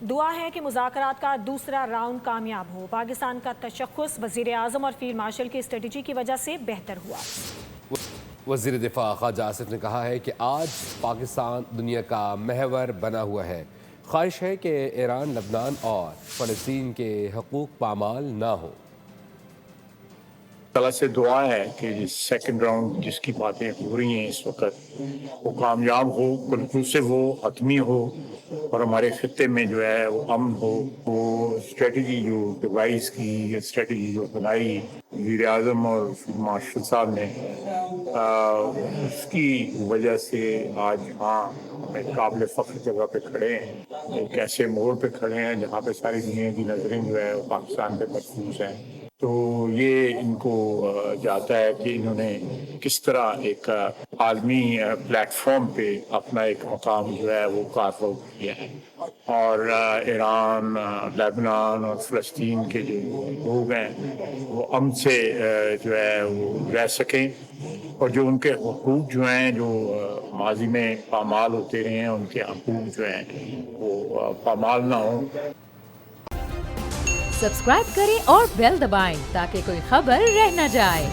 دعا ہے کہ مذاکرات کا دوسرا راؤنڈ کامیاب ہو۔ پاکستان کا تشخص وزیر اعظم اور فیلڈ مارشل کی اسٹریٹجی کی وجہ سے بہتر ہوا۔ وزیر دفاع خواجہ آصف نے کہا ہے کہ آج پاکستان دنیا کا محور بنا ہوا ہے۔ خواہش ہے کہ ایران، لبنان اور فلسطین کے حقوق پامال نہ ہوں۔ اللہ سے دعا ہے کہ سیکنڈ راؤنڈ جس کی باتیں ہو رہی ہیں اس وقت وہ کامیاب ہو، کنکلوسیو ہو، حتمی ہو، اور ہمارے خطے میں جو ہے وہ امن ہو۔ وہ اسٹریٹجی جو ڈیوائس کی، اسٹریٹجی جو بنائی وزیر اعظم اور مارشل صاحب نے، اس کی وجہ سے آج ہاں ہم قابل فخر جگہ پہ کھڑے ہیں، ایک ایسے موڑ پہ کھڑے ہیں جہاں پہ ساری دنیا کی نظریں جو ہے وہ پاکستان پہ مرکوز ہیں۔ تو یہ ان کو جاتا ہے کہ انہوں نے کس طرح ایک عالمی پلیٹ فارم پہ اپنا ایک مقام جو ہے وہ کارو کیا ہے، اور ایران، لبنان اور فلسطین کے جو لوگ ہیں وہ امن سے جو ہے وہ رہ سکیں، اور جو ان کے حقوق جو ہیں جو ماضی میں پامال ہوتے رہے ہیں ان کے حقوق جو ہیں وہ پامال نہ ہوں۔ سبسکرائب کریں اور بیل دبائیں تاکہ کوئی خبر رہ نہ جائے۔